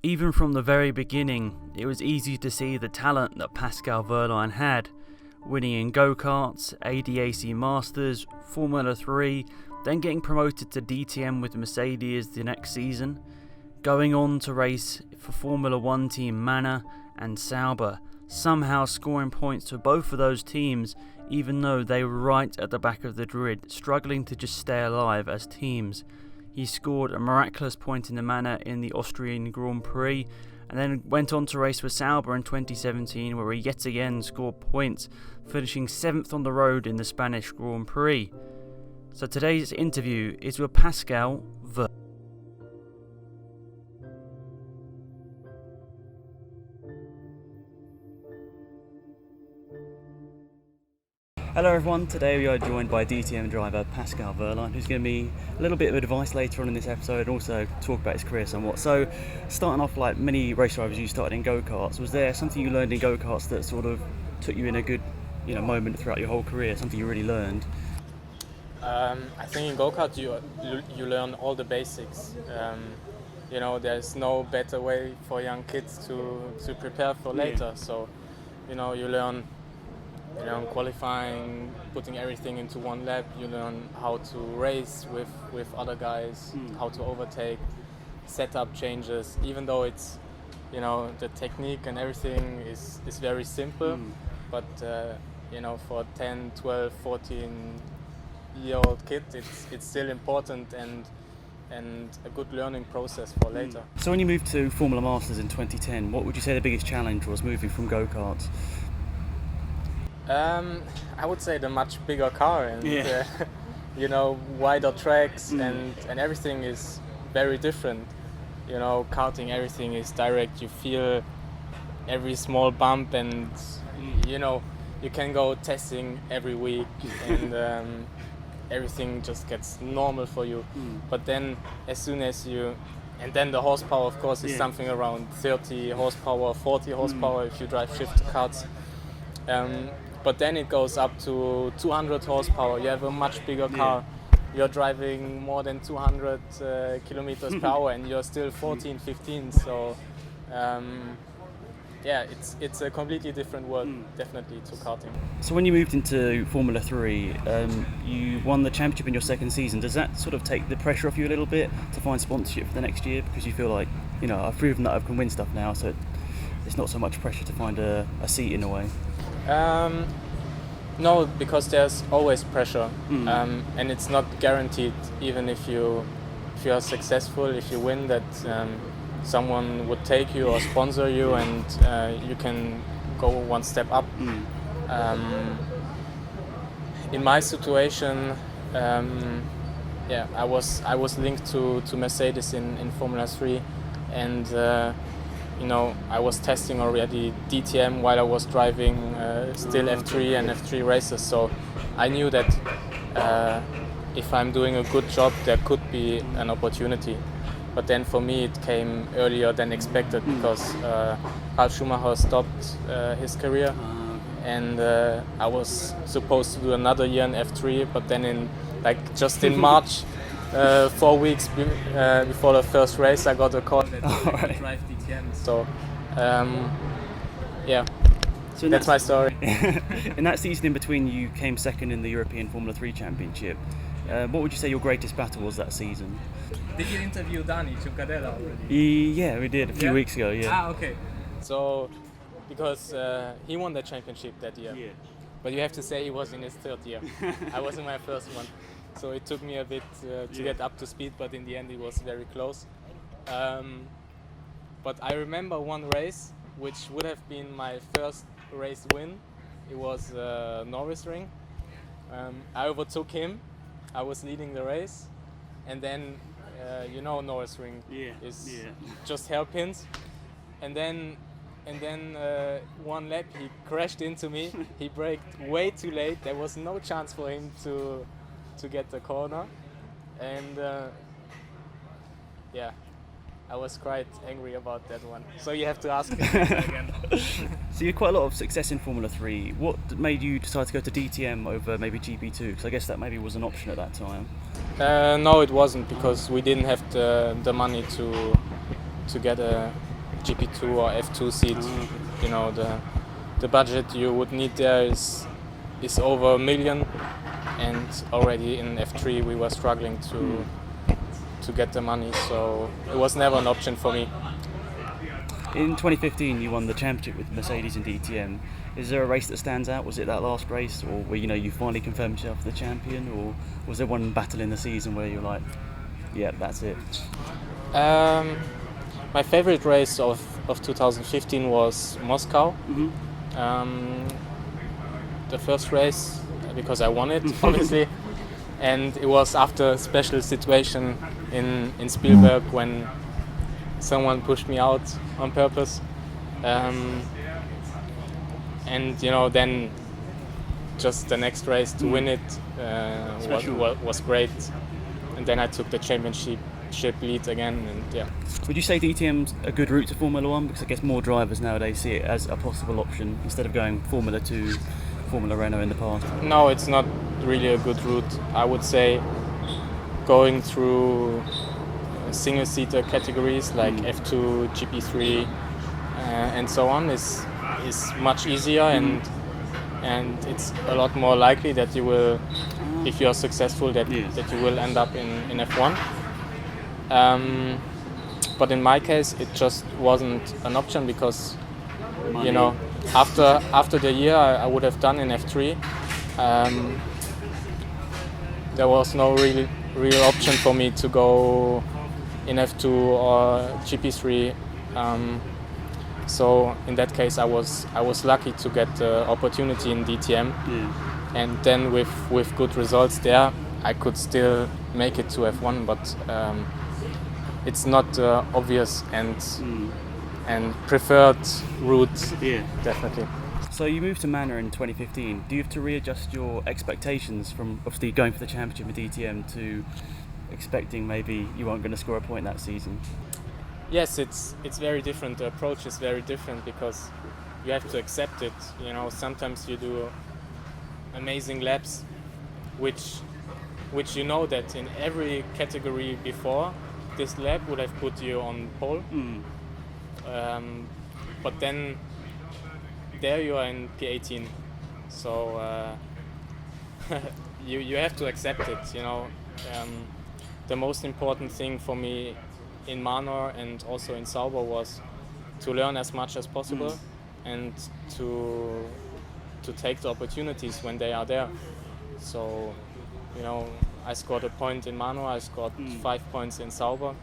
Even from the very beginning, it was easy to see the talent that PASCAL WEHRLEIN had, winning in go-karts, ADAC Masters, Formula 3, then getting promoted to DTM with Mercedes the next season, going on to race for Formula 1 team Manor and Sauber, somehow scoring points for both of those teams even though they were right at the back of the grid, struggling to just stay alive as teams. He scored a miraculous point in the Manor in the Austrian Grand Prix, and then went on to race for Sauber in 2017, where he yet again scored points, finishing 7th on the road in the Spanish Grand Prix. So today's interview is with PASCAL WEHRLEIN. Hello everyone, today we are joined by DTM driver PASCAL WEHRLEIN, who's going to be a little bit of advice later on in this episode and also talk about his career somewhat. So, starting off, like many race drivers, you started in go-karts. Was there something you learned in go-karts that sort of took you in a good moment throughout your whole career, something you really learned? I think in go-karts you learn all the basics. There's no better way for young kids to prepare for later. So, you learn qualifying, putting everything into one lap. You learn how to race with other guys, how to overtake, setup changes, even though it's, the technique and everything is very simple, but, for 10, 12, 14-year-old kid, it's still important and a good learning process for later. So when you moved to Formula Masters in 2010, what would you say the biggest challenge was moving from go-karts? I would say the much bigger car and wider tracks and everything is very different. Karting, everything is direct. You feel every small bump and you can go testing every week and everything just gets normal for you. But then as soon as and then the horsepower, of course, is something around 30 horsepower, 40 horsepower if you drive shift karts. But then it goes up to 200 horsepower. You have a much bigger car. You're driving more than 200 kilometers per hour and you're still 14, 15. So, it's a completely different world, definitely, to karting. So when you moved into Formula 3, you won the championship in your second season. Does that sort of take the pressure off you a little bit to find sponsorship for the next year? Because you feel like, I've proven that I can win stuff now, so it's not so much pressure to find a seat in a way. No, because there's always pressure, and it's not guaranteed. Even if you are successful, if you win, that someone would take you or sponsor you, and you can go one step up. In my situation, I was linked to Mercedes in Formula 3, and I was testing already DTM while I was driving still F3 and F3 races, so I knew that if I'm doing a good job there could be an opportunity. But then for me it came earlier than expected because Ralf Schumacher stopped his career, and I was supposed to do another year in F3, but then in March, 4 weeks before the first race, I got a call that I could drive DTM. So, so that's my story. In that season in between, you came second in the European Formula 3 Championship. What would you say your greatest battle was that season? Did you interview Dani Ciuncadella already? Yeah, we did a few weeks ago. Yeah. Okay. So, because he won the championship that year, but you have to say he was in his third year. I was in my first one. So it took me a bit to get up to speed, but in the end it was very close. But I remember one race, which would have been my first race win. It was Norrisring. I overtook him. I was leading the race, and then Norrisring is just hairpins. And then one lap he crashed into me. He braked way too late. There was no chance for him to get the corner, and I was quite angry about that one. So you have to ask him again. So you had quite a lot of success in Formula 3. What made you decide to go to DTM over maybe GP2? Because I guess that maybe was an option at that time. No, it wasn't, because we didn't have the money to get a GP2 or F2 seat. You know, the budget you would need there is over $1 million, and already in F3 we were struggling to get the money, so it was never an option for me. In 2015, you won the championship with Mercedes and DTM. Is there a race that stands out? Was it that last race, or where you finally confirmed yourself the champion, or was there one battle in the season where you're like, yeah, that's it? My favorite race of 2015 was Moscow. The first race, because I won it, obviously, and it was after a special situation in Spielberg when someone pushed me out on purpose, and then just the next race to win it was great, and then I took the championship lead again, and yeah. Would you say DTM's a good route to Formula 1? Because I guess more drivers nowadays see it as a possible option instead of going Formula 2, Formula Renault in the past. No, it's not really a good route. I would say going through single-seater categories like F2, GP3, and so on is much easier, and it's a lot more likely that you will, if you are successful, that you will end up in F1. But in my case, it just wasn't an option because, after the year I would have done in F3, there was no real option for me to go in F2 or GP3. So in that case, I was lucky to get the opportunity in DTM, and then with good results there, I could still make it to F1. But it's not obvious and preferred route, definitely. So you moved to Manor in 2015. Do you have to readjust your expectations from obviously going for the championship with DTM to expecting maybe you weren't going to score a point that season? Yes, it's very different. The approach is very different because you have to accept it. Sometimes you do amazing laps, which you know that in every category before this lap would have put you on pole. But then there you are in P18, so you have to accept it. The most important thing for me in Manor and also in Sauber was to learn as much as possible and to take the opportunities when they are there. So, I scored a point in Manor, I scored 5 points in Sauber,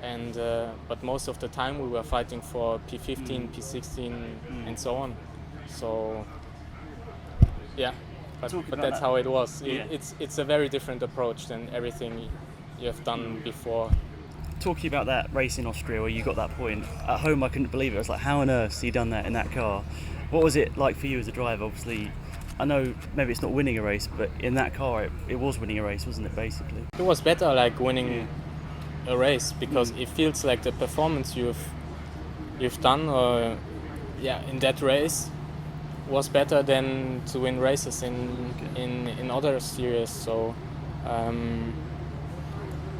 and but most of the time we were fighting for P15, P16, and so on. So, yeah, but that's how it was. It's a very different approach than everything you have done before. Talking about that race in Austria where you got that point, at home I couldn't believe it. I was like, how on earth has he done that in that car? What was it like for you as a driver? Obviously, I know maybe it's not winning a race, but in that car it was winning a race, wasn't it, basically? It was better like winning a race because it feels like the performance you've done in that race was better than to win races in other series. So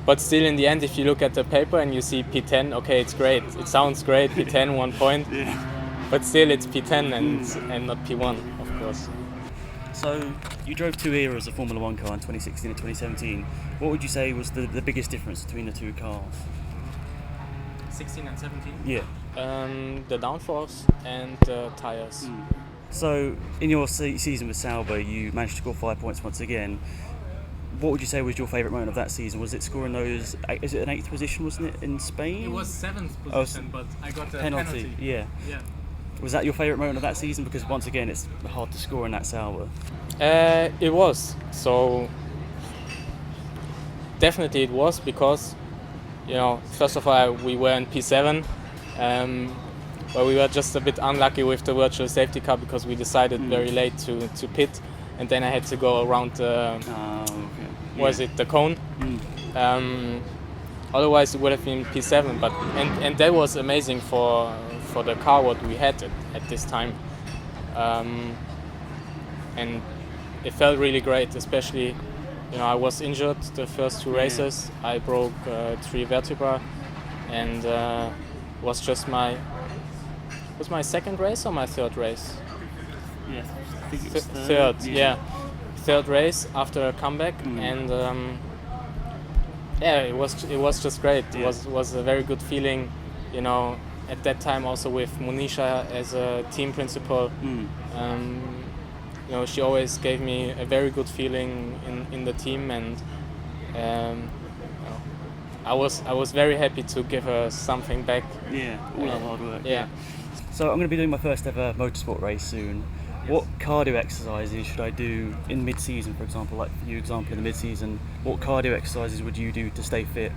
but still in the end, if you look at the paper and you see P10, okay, it's great, it sounds great, P10, 1 point, but still it's P10 and not P1, of course. So you drove 2 eras of Formula 1 car in 2016 and 2017. What would you say was the biggest difference between the two cars? 16 and 17? Yeah. The downforce and the tyres. So in your season with Sauber, you managed to score 5 points once again. What would you say was your favourite moment of that season? Was it scoring those? Is it an 8th position, wasn't it, in Spain? It was 7th position, but I got a penalty. Yeah. Was that your favourite moment of that season? Because once again, it's hard to score in that Sauber. It was. So definitely it was because, first of all, we were in P7, but we were just a bit unlucky with the virtual safety car because we decided very late to pit, and then I had to go around the the cone. Otherwise it would have been P7, but and that was amazing for the car what we had at this time, and it felt really great, especially I was injured the first 2 races. I broke 3 vertebrae, and was just my second race or my third race? Yes, I think it was third. Yeah, third race after a comeback, and yeah, it was just great. It was a very good feeling, you know. At that time, also with Monisha as a team principal, you know, she always gave me a very good feeling in the team, and you know, I was very happy to give her something back. Yeah, all our hard work. Yeah. So I'm going to be doing my first ever motorsport race soon. What cardio exercises should I do in mid-season, for example, like for you example in the mid-season? What cardio exercises would you do to stay fit?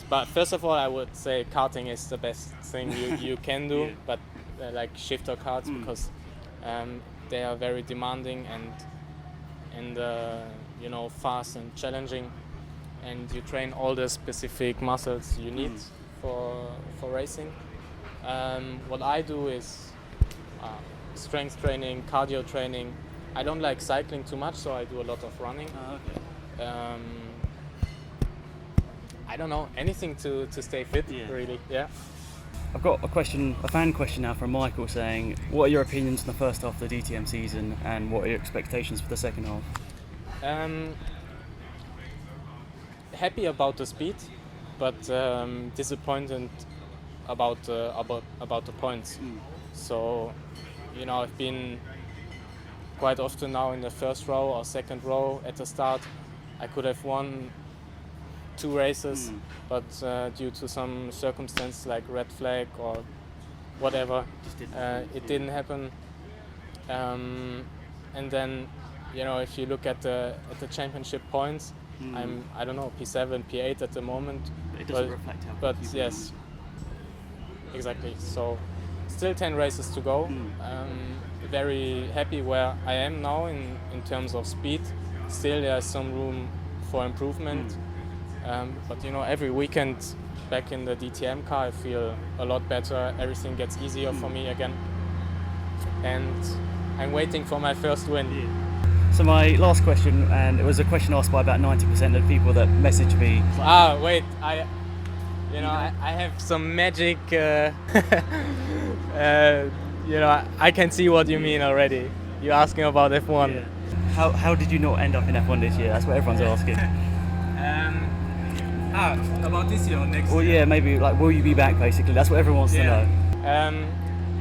But first of all, I would say karting is the best thing you can do, but like shifter karts, because they are very demanding and you know, fast and challenging, and you train all the specific muscles you need for racing. What I do is strength training, cardio training. I don't like cycling too much, so I do a lot of running. I don't know, anything to stay fit, really. Yeah. I've got a fan question now from Michael saying, what are your opinions on the first half of the DTM season and what are your expectations for the second half? Happy about the speed, but disappointed about the points. So, you know, I've been quite often now in the first row or second row at the start. I could have won 2 races, but due to some circumstance like red flag or whatever, it didn't happen. And then, you know, if you look at the championship points, I don't know, P7, P8 at the moment. It doesn't reflect how. But yes, exactly. So still 10 races to go. Very happy where I am now in terms of speed. Still there's some room for improvement. But you know, every weekend back in the DTM car, I feel a lot better. Everything gets easier for me again, and I'm waiting for my first win. So my last question, and it was a question asked by about 90% of people that messaged me. Wait, I have some magic. You know, I can see what you mean already. You're asking about F1. Yeah. How did you not end up in F1 this year? That's what everyone's asking. About this year or next year? Well, yeah, maybe like, will you be back? Basically, that's what everyone wants to know.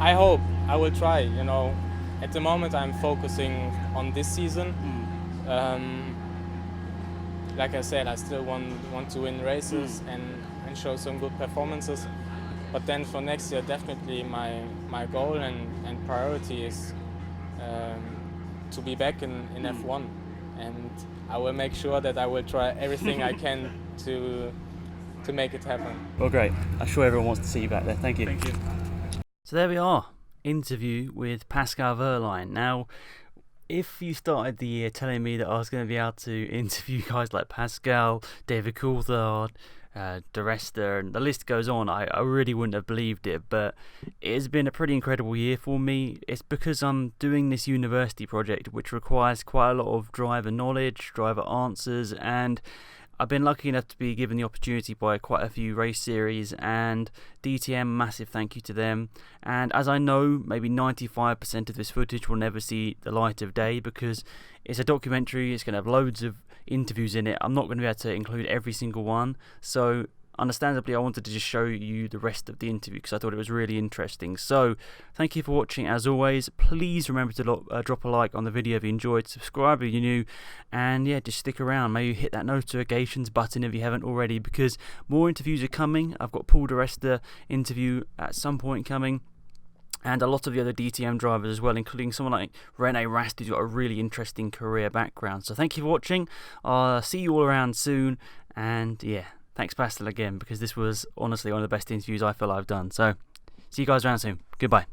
I hope. I will try. You know, at the moment I'm focusing on this season. Like I said, I still want to win races and show some good performances. But then for next year, definitely my goal and priority is to be back in F1, and I will make sure that I will try everything I can to make it happen. Well, great. I'm sure everyone wants to see you back there. Thank you. Thank you. So there we are, interview with PASCAL WEHRLEIN. Now, if you started the year telling me that I was going to be able to interview guys like PASCAL, David Coulthard, DeResta, and the list goes on, I really wouldn't have believed it, but it has been a pretty incredible year for me. It's because I'm doing this university project which requires quite a lot of driver knowledge, driver answers, and I've been lucky enough to be given the opportunity by quite a few race series, and DTM, massive thank you to them. And as I know, maybe 95% of this footage will never see the light of day because it's a documentary, it's going to have loads of interviews in it. I'm not going to be able to include every single one, so understandably I wanted to just show you the rest of the interview because I thought it was really interesting. So thank you for watching. As always, please remember to drop a like on the video if you enjoyed, subscribe if you're new, and yeah, just stick around. Maybe hit that notifications button if you haven't already, because more interviews are coming. I've got Paul DeResta interview at some point coming, and a lot of the other DTM drivers as well, including someone like Rene Rast, who's got a really interesting career background. So thank you for watching. I'll see you all around soon, and yeah, thanks PASCAL again, because this was honestly one of the best interviews I feel I've done. So see you guys around soon. Goodbye.